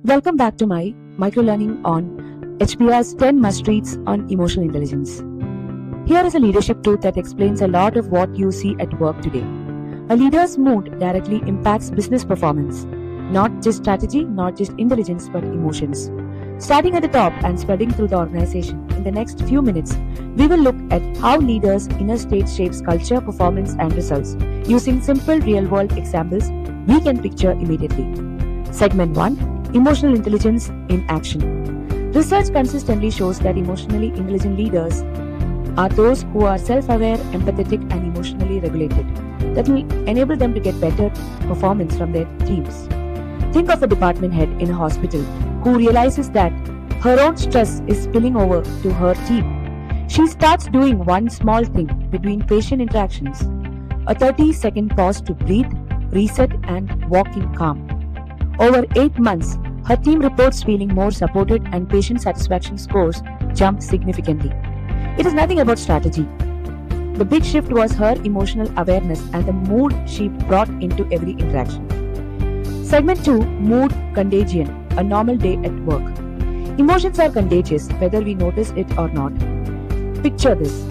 Welcome back to my microlearning on HBR's 10 must-reads on emotional intelligence. Here is a leadership truth that explains a lot of what you see at work today. A leader's mood directly impacts business performance. Not just strategy, not just intelligence, but emotions. Starting at the top and spreading through the organization, in the next few minutes, we will look at how leaders' inner state shapes culture, performance, and results, using simple real-world examples we can picture immediately. Segment 1. Emotional intelligence in action. Research consistently shows that emotionally intelligent leaders are those who are self-aware, empathetic, and emotionally regulated. That will enable them to get better performance from their teams. Think of a department head in a hospital who realizes that her own stress is spilling over to her team. She starts doing one small thing between patient interactions, a 30-second pause to breathe, reset, and walk in calm. Over 8 months, her team reports feeling more supported and patient satisfaction scores jumped significantly. It is nothing about strategy. The big shift was her emotional awareness and the mood she brought into every interaction. Segment 2. Mood contagion. A normal day at work. Emotions are contagious whether we notice it or not. Picture this.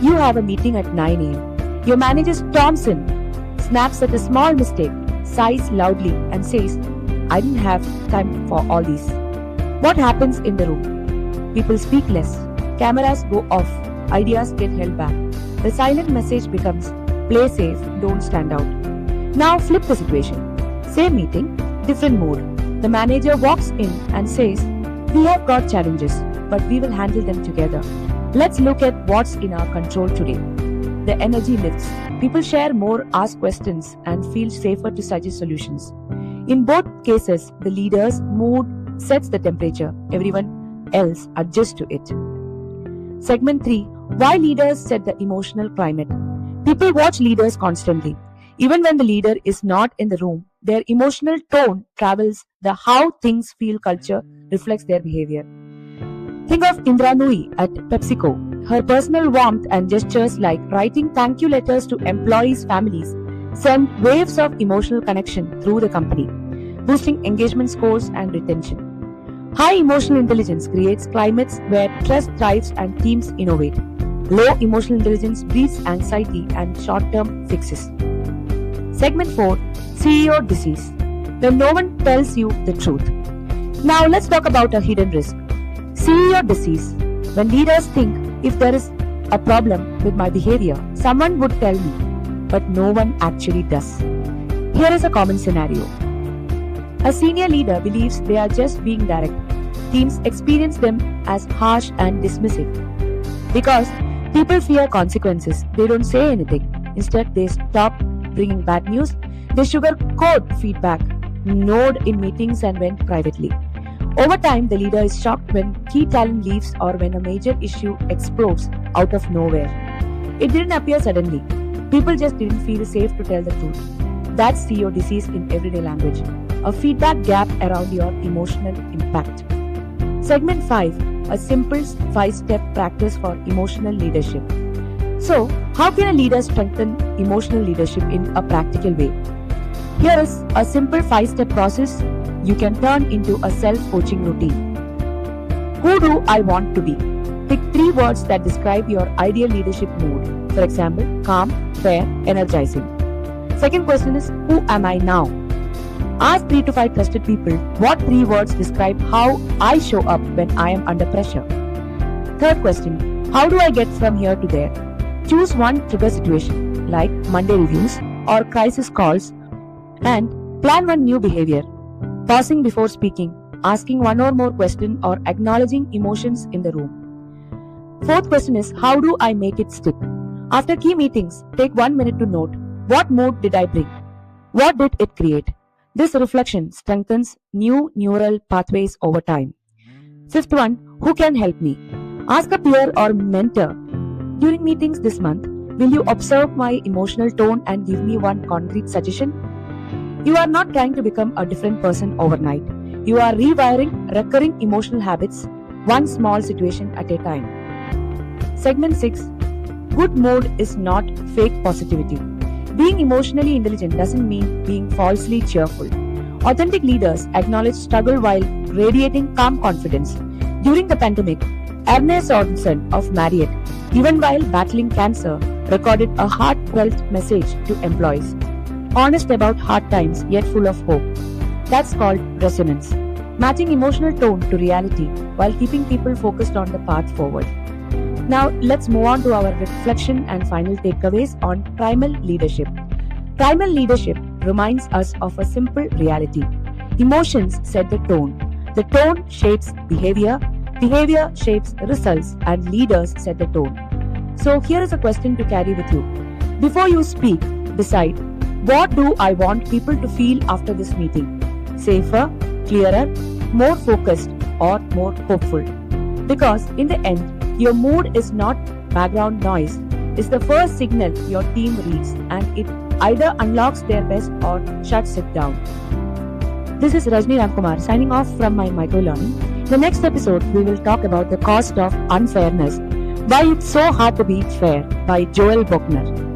You have a meeting at 9 a.m. Your manager storms in, snaps at a small mistake, sighs loudly and says, "I didn't have time for all these." What happens in the room? People speak less. Cameras go off. Ideas get held back. The silent message becomes, "Play safe, don't stand out." Now flip the situation. Same meeting, different mood. The manager walks in and says, "We have got challenges, but we will handle them together. Let's look at what's in our control today." The energy lifts. People share more, ask questions, and feel safer to suggest solutions. In both cases, the leader's mood sets the temperature. Everyone else adjusts to it. Segment 3. Why leaders set the emotional climate. People watch leaders constantly. Even when the leader is not in the room, their emotional tone travels. The how things feel culture reflects their behavior. Think of Indra Nooyi at PepsiCo. Her personal warmth and gestures like writing thank you letters to employees' families send waves of emotional connection through the company, boosting engagement scores and retention. High emotional intelligence creates climates where trust thrives and teams innovate. Low emotional intelligence breeds anxiety and short-term fixes. Segment 4. CEO disease. When no one tells you the truth. Now let's talk about a hidden risk. CEO disease. When leaders think, if there is a problem with my behavior, someone would tell me, but no one actually does. Here is a common scenario. A senior leader believes they are just being direct. Teams experience them as harsh and dismissive. Because people fear consequences, they don't say anything. Instead, they stop bringing bad news. They sugarcoat feedback, nod in meetings, and vent privately. Over time, the leader is shocked when key talent leaves or when a major issue explodes out of nowhere. It didn't appear suddenly. People just didn't feel safe to tell the truth. That's CEO disease in everyday language. A feedback gap around your emotional impact. Segment 5. A simple 5-step practice for emotional leadership. So, how can a leader strengthen emotional leadership in a practical way? Here is a simple 5-step process you can turn into a self-coaching routine. Who do I want to be? Pick 3 words that describe your ideal leadership mood. For example, calm, fair, energizing. Second question is, who am I now? Ask 3 to 5 trusted people what 3 words describe how I show up when I am under pressure. Third question, how do I get from here to there? Choose one trigger situation like Monday reviews or crisis calls and plan one new behavior. Pausing before speaking, asking one or more question or acknowledging emotions in the room. Fourth question is, how do I make it stick? After key meetings, take 1 minute to note, what mood did I bring? What did it create? This reflection strengthens new neural pathways over time. Fifth one, who can help me? Ask a peer or mentor. During meetings this month, will you observe my emotional tone and give me one concrete suggestion? You are not trying to become a different person overnight. You are rewiring recurring emotional habits, one small situation at a time. Segment 6. Good mood is not fake positivity. Being emotionally intelligent doesn't mean being falsely cheerful. Authentic leaders acknowledge struggle while radiating calm confidence. During the pandemic, Ernest Sorensen of Marriott, even while battling cancer, recorded a heartfelt message to employees. Honest about hard times yet full of hope. That's called resonance. Matching emotional tone to reality while keeping people focused on the path forward. Now, let's move on to our reflection and final takeaways on primal leadership. Primal leadership reminds us of a simple reality. Emotions set the tone. The tone shapes behavior. Behavior shapes results, and leaders set the tone. So, here is a question to carry with you. Before you speak, decide, what do I want people to feel after this meeting? Safer, clearer, more focused, or more hopeful? Because in the end, your mood is not background noise. It's the first signal your team reads, and it either unlocks their best or shuts it down. This is Rajni Ramkumar signing off from my microlearning. In the next episode, we will talk about the cost of unfairness, why it's so hard to be fair, by Joel Buckner.